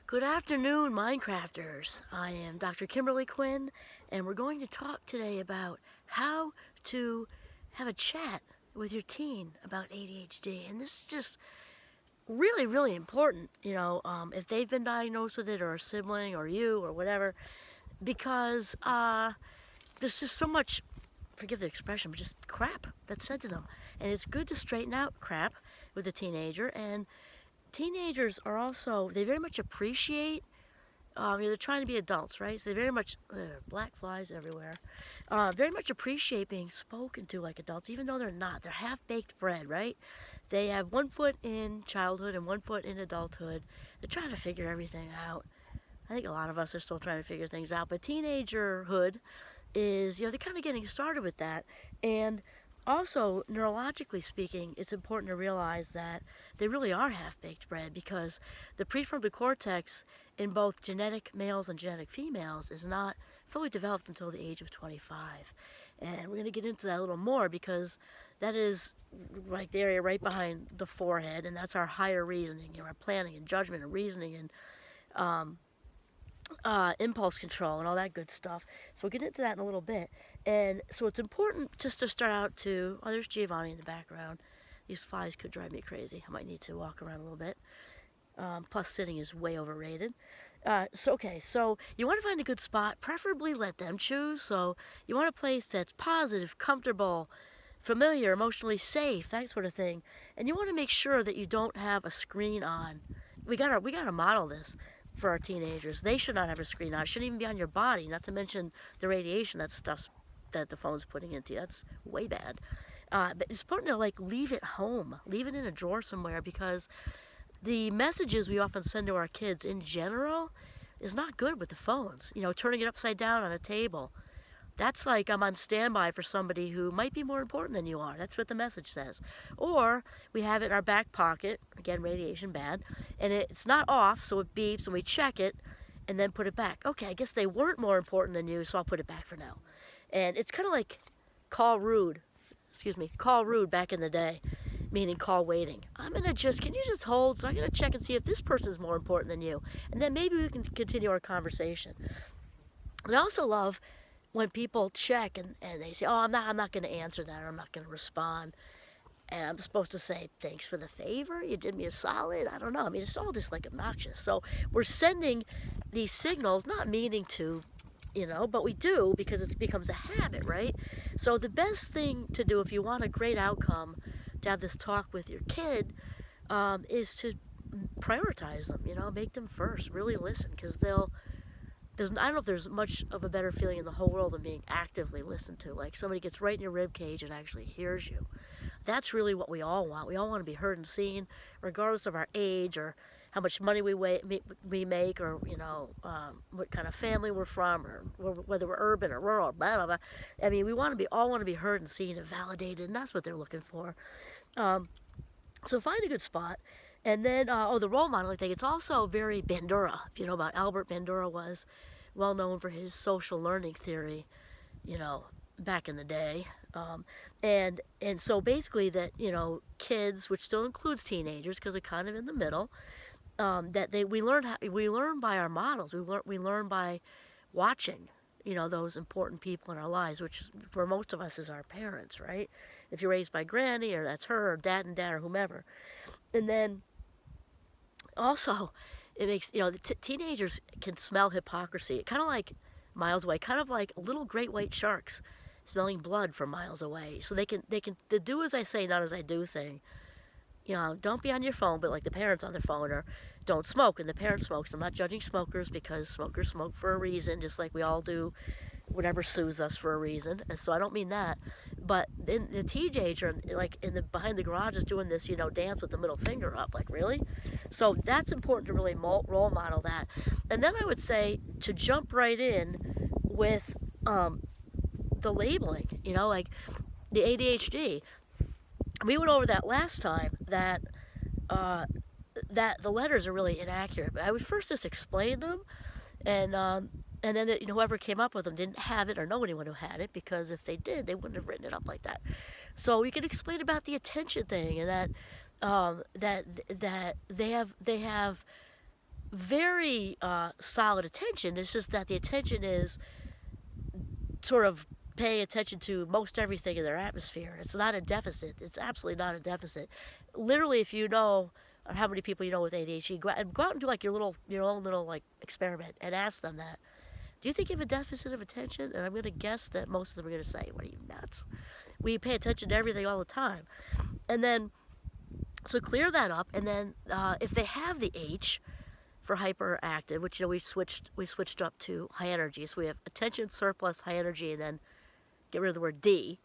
Good afternoon, Mindcrafters. I am Dr. Kimberly Quinn, and we're going to talk today about how to have a chat with your teen about ADHD. And this is just really, really important, if they've been diagnosed with it, or a sibling, or you, or whatever, because there's just so much, forgive the expression, but just crap that's said to them. And it's good to straighten out crap with a teenager. And teenagers are also, they very much appreciate, they're trying to be adults, right? So they very much, black flies everywhere, very much appreciate being spoken to like adults, even though they're not. They're half-baked bread, right? They have one foot in childhood and one foot in adulthood. They're trying to figure everything out. I think a lot of us are still trying to figure things out, but teenagerhood is, they're kind of getting started with that. And also, neurologically speaking, it's important to realize that they really are half-baked bread, because the prefrontal cortex in both genetic males and genetic females is not fully developed until the age of 25. And we're going to get into that a little more, because that is like the area right behind the forehead, and that's our higher reasoning, our planning and judgment and reasoning and impulse control and all that good stuff. So we'll get into that in a little bit. And so it's important just to start out to, oh, there's Giovanni in the background. These flies could drive me crazy. I might need to walk around a little bit. Plus sitting is way overrated. So you want to find a good spot, preferably let them choose. So you want a place that's positive, comfortable, familiar, emotionally safe, that sort of thing. And you want to make sure that you don't have a screen on. We gotta model this for our teenagers. They should not have a screen on. It shouldn't even be on your body, not to mention the radiation that the phone's putting into you. That's way bad. But it's important to leave it home. Leave it in a drawer somewhere, because the messages we often send to our kids in general is not good with the phones. Turning it upside down on a table. That's like I'm on standby for somebody who might be more important than you are. That's what the message says. Or we have it in our back pocket, again, radiation bad, and it's not off, so it beeps, and we check it, and then put it back. Okay, I guess they weren't more important than you, so I'll put it back for now. And it's kind of like call rude back in the day, meaning call waiting. Can you just hold, so I'm going to check and see if this person's more important than you, and then maybe we can continue our conversation. And I also love when people check and they say, oh, I'm not going to answer that, or I'm not going to respond. And I'm supposed to say, thanks for the favor, you did me a solid. I don't know. It's all just obnoxious. So we're sending these signals, not meaning to, but we do, because it becomes a habit, right? So the best thing to do if you want a great outcome, to have this talk with your kid, is to prioritize them, make them first, really listen, because I don't know if there's much of a better feeling in the whole world than being actively listened to. Like somebody gets right in your rib cage and actually hears you. That's really what we all want. We all want to be heard and seen, regardless of our age or how much money we make, or what kind of family we're from, or whether we're urban or rural, blah blah blah. We all want to be heard and seen and validated, and that's what they're looking for. So find a good spot. And then, the role modeling thing, it's also very Bandura. If you know about Albert Bandura, was well known for his social learning theory, back in the day. And so basically that, kids, which still includes teenagers, because they're kind of in the middle, we learn by our models. We learn by watching, those important people in our lives, which for most of us is our parents, right? If you're raised by granny, or that's her, or dad and dad, or whomever. And then also, it makes, teenagers can smell hypocrisy, kind of like miles away, kind of like little great white sharks smelling blood from miles away. So they can the do as I say, not as I do thing. Don't be on your phone, but like the parents on their phone, or don't smoke, and the parent smokes. I'm not judging smokers, because smokers smoke for a reason, just like we all do whatever soothes us for a reason. And so I don't mean that. But in the teenager, behind the garage, is doing this, dance with the middle finger up. Like, really? So that's important to really role model that. And then I would say to jump right in with the labeling, like the ADHD. We went over that last time, that the letters are really inaccurate. But I would first just explain them, and then whoever came up with them didn't have it, or know anyone who had it, because if they did, they wouldn't have written it up like that. So we could explain about the attention thing, and that they have very solid attention. It's just that the attention is sort of paying attention to most everything in their atmosphere. It's not a deficit. It's absolutely not a deficit. Literally, if you know how many people you know with ADHD, go out and do like your own little like experiment and ask them that. Do you think you have a deficit of attention? And I'm going to guess that most of them are going to say, "What are you, nuts? We pay attention to everything all the time." And then, so clear that up. And then, if they have the H for hyperactive, which we switched up to high energy. So we have attention surplus, high energy, and then get rid of the word D,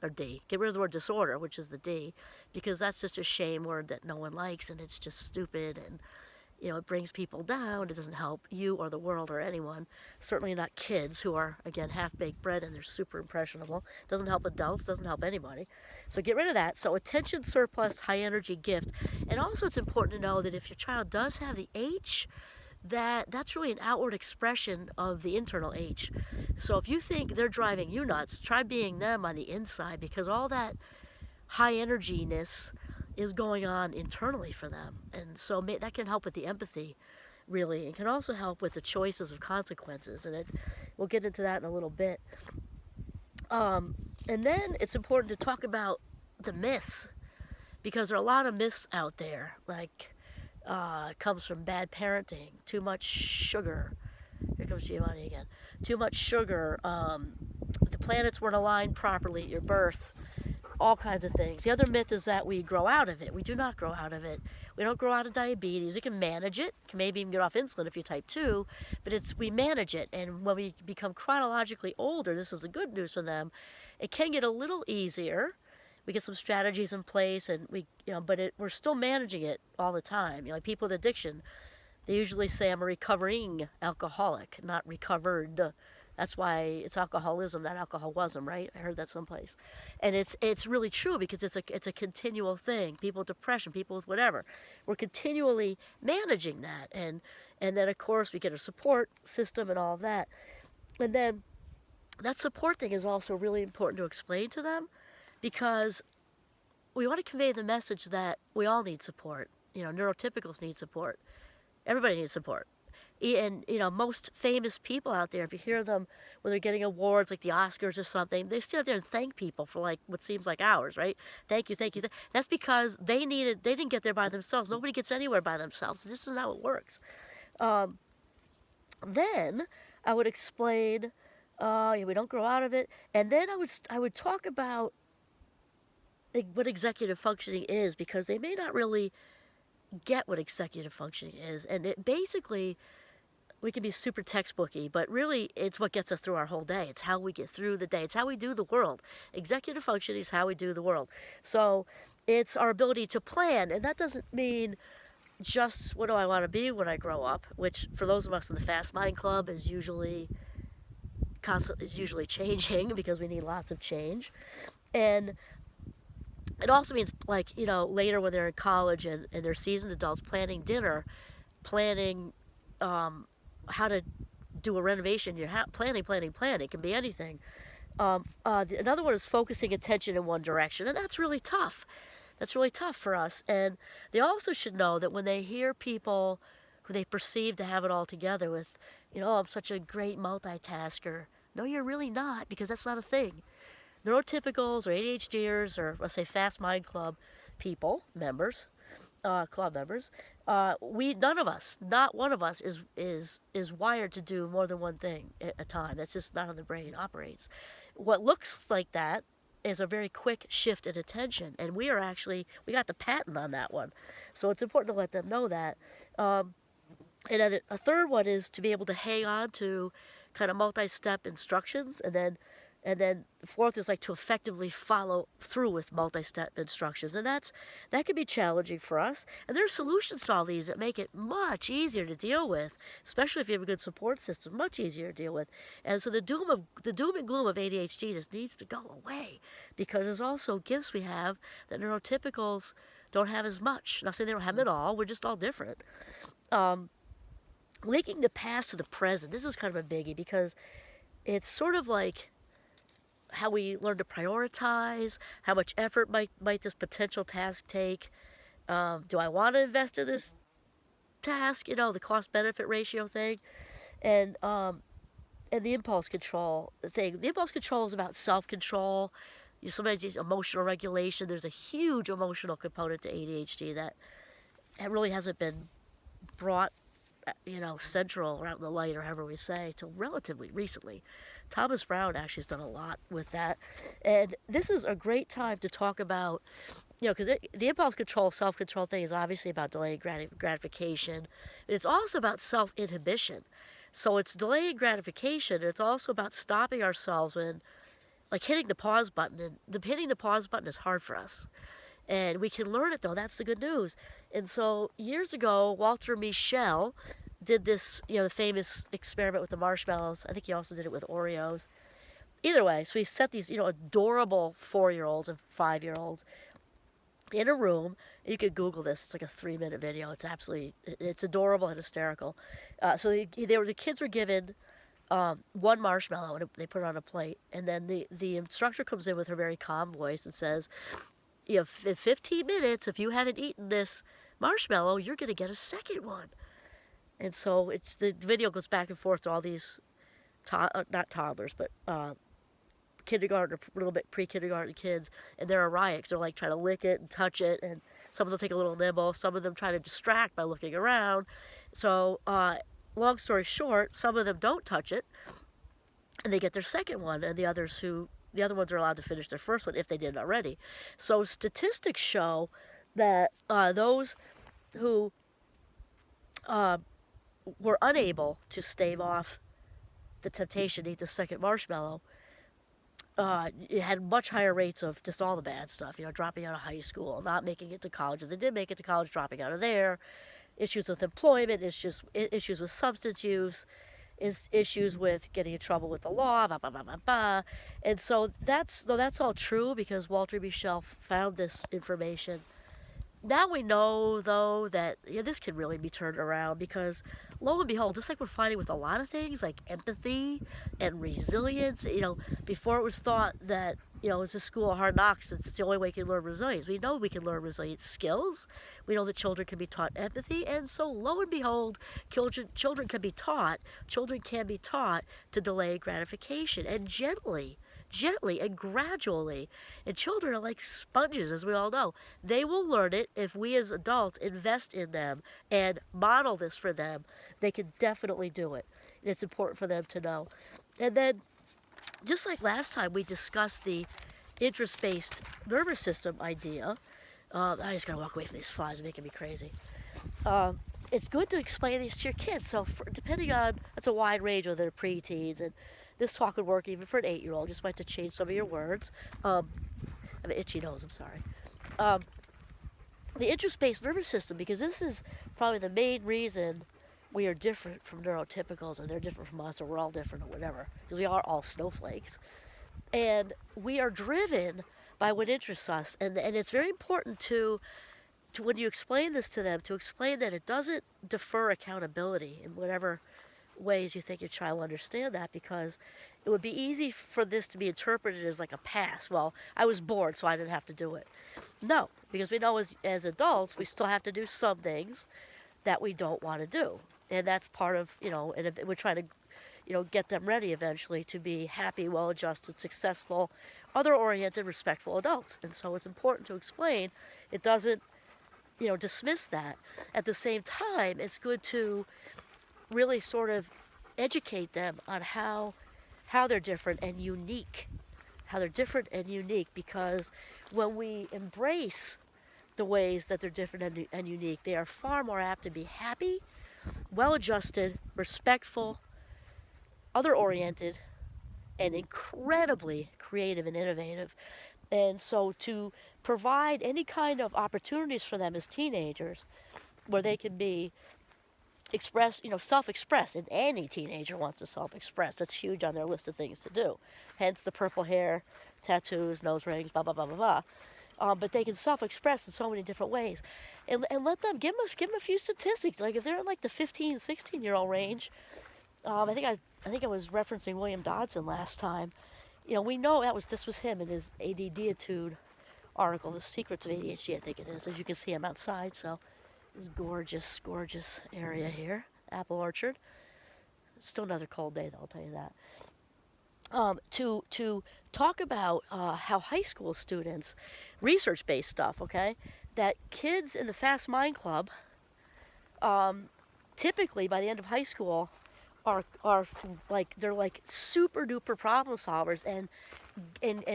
or D. Get rid of the word disorder, which is the D, because that's just a shame word that no one likes, and it's just stupid, and it brings people down. It doesn't help you or the world or anyone. Certainly not kids who are, again, half-baked bread and they're super impressionable. Doesn't help adults, doesn't help anybody. So get rid of that. So attention surplus, high energy gift. And also it's important to know that if your child does have the H, that's really an outward expression of the internal H. So if you think they're driving you nuts, try being them on the inside, because all that high energiness is going on internally for them. And so that can help with the empathy, really. It can also help with the choices of consequences, and we'll get into that in a little bit. And then it's important to talk about the myths, because there are a lot of myths out there, like it comes from bad parenting, too much sugar. Here comes Giovanni again. Too much sugar. The planets weren't aligned properly at your birth. All kinds of things. The other myth is that we grow out of it. We do not grow out of it. We don't grow out of diabetes. We can manage it. Can maybe even get off insulin if you're type 2, but we manage it. And when we become chronologically older, this is the good news for them, it can get a little easier. We get some strategies in place, and we're still managing it all the time. Like people with addiction, they usually say I'm a recovering alcoholic, not recovered. That's why it's alcoholism, not alcoholism, right? I heard that someplace. And it's really true, because it's a continual thing. People with depression, people with whatever. We're continually managing that. And then, of course, we get a support system and all of that. And then that support thing is also really important to explain to them, because we want to convey the message that we all need support. Neurotypicals need support. Everybody needs support. And, most famous people out there, if you hear them when they're getting awards like the Oscars or something, they stand there and thank people for like what seems like hours, right? Thank you, thank you. That's because they didn't get there by themselves. Nobody gets anywhere by themselves. This is how it works. Then I would explain, we don't grow out of it. And then I would talk about what executive functioning is, because they may not really get what executive functioning is. And it basically, we can be super textbooky, but really it's what gets us through our whole day. It's how we get through the day. It's how we do the world. Executive functioning is how we do the world. So it's our ability to plan, and that doesn't mean just what do I want to be when I grow up, which for those of us in the Fast Mind Club is usually changing, because we need lots of change. And it also means, like, later when they're in college and they're seasoned adults, planning dinner, planning how to do a renovation. You're planning. It can be anything. Another one is focusing attention in one direction, and that's really tough. That's really tough for us. And they also should know that when they hear people who they perceive to have it all together with, I'm such a great multitasker. No, you're really not, because that's not a thing. Neurotypicals or ADHDers, or let's say Fast Mind Club members, club members, none of us, not one of us is wired to do more than one thing at a time. That's just not how the brain operates. What looks like that is a very quick shift in attention, and we got the patent on that one. So it's important to let them know that. And then a third one is to be able to hang on to kind of multi-step instructions, and then fourth is like to effectively follow through with multi-step instructions. And that can be challenging for us. And there are solutions to all these that make it much easier to deal with, especially if you have a good support system, much easier to deal with. And so the doom and gloom of ADHD just needs to go away, because there's also gifts we have that neurotypicals don't have as much. Not saying they don't have them at all, we're just all different. Linking the past to the present, this is kind of a biggie, because it's sort of like how we learn to prioritize, how much effort might this potential task take. Do I want to invest in this? task, you know, the cost-benefit ratio thing, and the impulse control thing. The impulse control is about self-control. Sometimes it's emotional regulation. There's a huge emotional component to ADHD that it really hasn't been brought, you know, central or out in the light, or however we say, till relatively recently. Thomas Brown actually has done a lot with that. And this is a great time to talk about, you know, because the impulse control, self-control thing is obviously about delaying gratification. It's also about self-inhibition. So it's delaying gratification. It's also about stopping ourselves when, like, hitting the pause button. And hitting the pause button is hard for us. And we can learn it, though. That's the good news. And so years ago, Walter Mischel did this, you know, the famous experiment with the marshmallows. I think he also did it with Oreos. Either way, so he set these, you know, adorable 4-year-olds and 5-year-olds in a room. You could Google this. It's like a 3-minute video. It's adorable and hysterical. So the kids were given one marshmallow, and they put it on a plate. And then the instructor comes in with her very calm voice and says, you know, in 15 minutes, if you haven't eaten this marshmallow, you're going to get a second one. And so the video goes back and forth to all these, not toddlers, but kindergarten or a little bit pre-kindergarten kids, and they're a riot. They're like trying to lick it and touch it, and some of them take a little nibble. Some of them try to distract by looking around. So long story short, some of them don't touch it, and they get their second one, and the other ones are allowed to finish their first one if they didn't already. So statistics show that those who were unable to stave off the temptation to eat the second marshmallow had much higher rates of just all the bad stuff, you know, dropping out of high school, not making it to college. If they did make it to college, dropping out of there, issues with employment, issues with substance use, issues with getting in trouble with the law, blah, blah, blah, blah, blah. And so that's all true because Walter Mischel found this information. Now we know, though, that this can really be turned around because, lo and behold, just like we're finding with a lot of things like empathy and resilience, you know, before it was thought that, you know, it's a school of hard knocks, it's the only way you can learn resilience. We know we can learn resilience skills. We know that children can be taught empathy. And so, lo and behold, children can be taught to delay gratification and gently and gradually. And children are like sponges, as we all know. They will learn it if we as adults invest in them and model this for them. They can definitely do it. And it's important for them to know. And then, just like last time, we discussed the interest-based nervous system idea. I just gotta walk away from these flies, they're making me crazy. It's good to explain these to your kids. So depending on, that's a wide range, whether they're preteens, and this talk would work even for an 8-year-old. Just might have to change some of your words. I have an itchy nose, I'm sorry. The interest-based nervous system, because this is probably the main reason we are different from neurotypicals, or they're different from us, or we're all different, or whatever, because we are all snowflakes. And we are driven by what interests us. And it's very important to when you explain this to them, to explain that it doesn't defer accountability in whatever ways you think your child will understand that, because it would be easy for this to be interpreted as like a pass. Well, I was bored, so I didn't have to do it. No, because we know as adults, we still have to do some things that we don't want to do. And that's part of, you know, and we're trying to, you know, get them ready eventually to be happy, well-adjusted, successful, other-oriented, respectful adults. And so it's important to explain it doesn't, you know, dismiss that. At the same time, it's good to really sort of educate them on how they're different and unique. How they're different and unique, because when we embrace the ways that they're different and unique, they are far more apt to be happy, well-adjusted, respectful, other-oriented, and incredibly creative and innovative. And so to provide any kind of opportunities for them as teenagers where they can be self-express, and any teenager wants to self-express. That's huge on their list of things to do. Hence the purple hair, tattoos, nose rings, blah, blah, blah, blah, blah. But they can self-express in so many different ways. And let them, give them a few statistics. Like if they're in like the 15, 16-year-old range, I think I was referencing William Dodson last time. You know, we know this was him in his ADD-itude article, The Secrets of ADHD, I think it is. As you can see, I'm outside, so This gorgeous, gorgeous area here, apple orchard. It's still another cold day, though, I'll tell you that. To talk about how high school students, research-based stuff, okay, that kids in the Fast Mind Club, typically by the end of high school, are like they're like super duper problem solvers and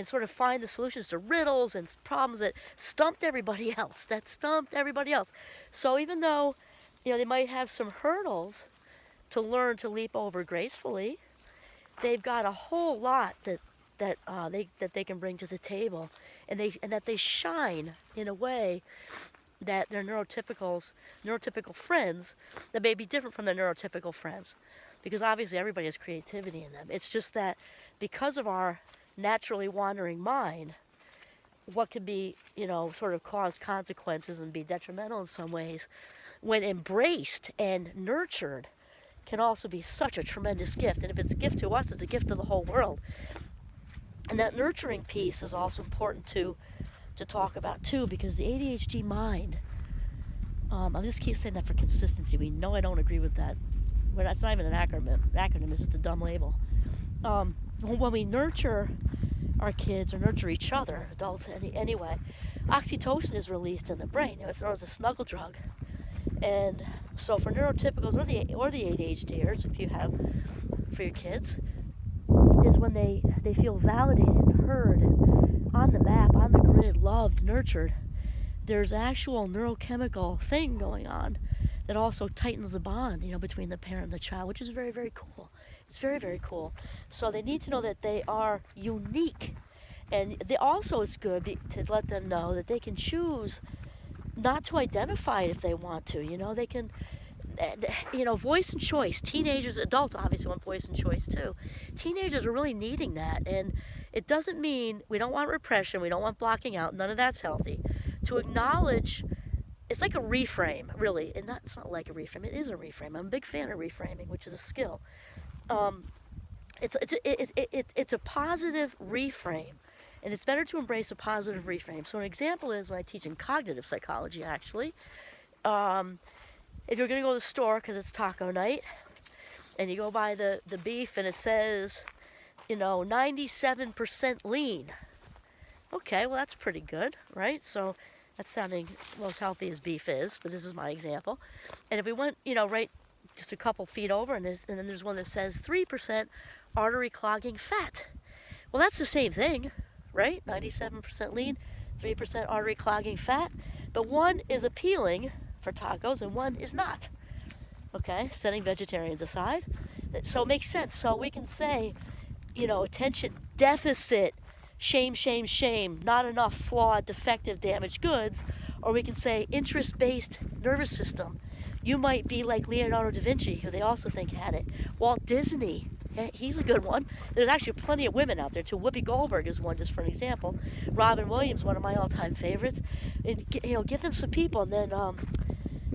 sort of find the solutions to riddles and problems that stumped everybody else. So even though they might have some hurdles to learn to leap over gracefully, they've got a whole lot that they can bring to the table, and that they shine in a way that their neurotypical friends that may be different from their neurotypical friends, because obviously everybody has creativity in them. It's just that because of our naturally wandering mind, what could be sort of cause consequences and be detrimental in some ways, when embraced and nurtured, can also be such a tremendous gift. And if it's a gift to us, it's a gift to the whole world. And that nurturing piece is also important to talk about too, because the ADHD mind, I'll just keep saying that for consistency. We know I don't agree with that. Well, that's not even an acronym, it's just a dumb label. When we nurture our kids or nurture each other, adults anyway, oxytocin is released in the brain. It's known as a snuggle drug. And so for neurotypicals or the ADHDers, if you have for your kids, is when they feel validated and heard and on the map, on the grid, loved, nurtured. There's actual neurochemical thing going on that also tightens the bond, between the parent and the child, which is very, very cool. It's very, very cool. So they need to know that they are unique. And it's good to let them know that they can choose not to identify it if they want to. They can, voice and choice. Teenagers, adults obviously want voice and choice too. Teenagers are really needing that. And it doesn't mean we don't want repression, we don't want blocking out, none of that's healthy. To acknowledge, it's like a reframe, really. And it's not like a reframe, it is a reframe. I'm a big fan of reframing, which is a skill. It's a positive reframe. And it's better to embrace a positive reframe. So an example is when I teach in cognitive psychology, actually. If you're going to go to the store because it's taco night, and you go buy the beef and it says, 97% lean. Okay, well, that's pretty good, right? So that's sounding well as healthy as beef is, but this is my example. And if we went, right just a couple feet over, and then there's one that says 3% artery clogging fat. Well, that's the same thing, right? 97% lean, 3% artery clogging fat. But one is appealing for tacos and one is not. Okay, setting vegetarians aside. So it makes sense. So we can say, attention deficit, shame, shame, shame, not enough, flawed, defective, damaged goods. Or we can say interest-based nervous system. You might be like Leonardo da Vinci, who they also think had it. Walt Disney, he's a good one. There's actually plenty of women out there too. Whoopi Goldberg is one, just for an example. Robin Williams, one of my all-time favorites. And, give them some people. And then I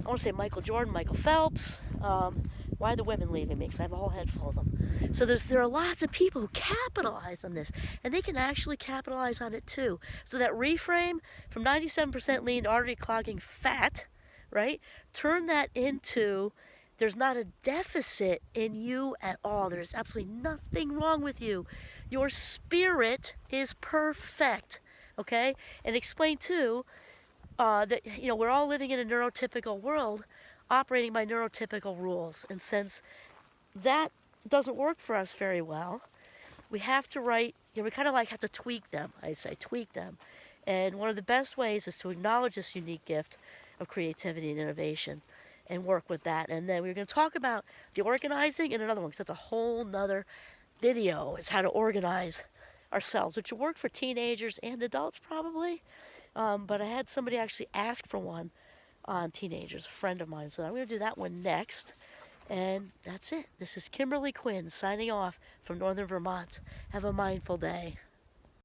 want to say Michael Jordan, Michael Phelps. Why are the women leaving me? Because I have a whole head full of them. So there are lots of people who capitalize on this, and they can actually capitalize on it too. So that reframe from 97% lean artery clogging fat, right? Turn that into, there's not a deficit in you at all. There's absolutely nothing wrong with you. Your spirit is perfect, okay? And explain too that, we're all living in a neurotypical world, operating by neurotypical rules. And since that doesn't work for us very well, we have to we kind of have to tweak them, I'd say, tweak them. And one of the best ways is to acknowledge this unique gift of creativity and innovation and work with that. And then we're going to talk about the organizing in another one, because that's a whole nother video. It's how to organize ourselves, which will work for teenagers and adults probably. But I had somebody actually ask for one on teenagers, a friend of mine. So I'm going to do that one next. And that's it. This is Kimberly Quinn signing off from Northern Vermont. Have a mindful day.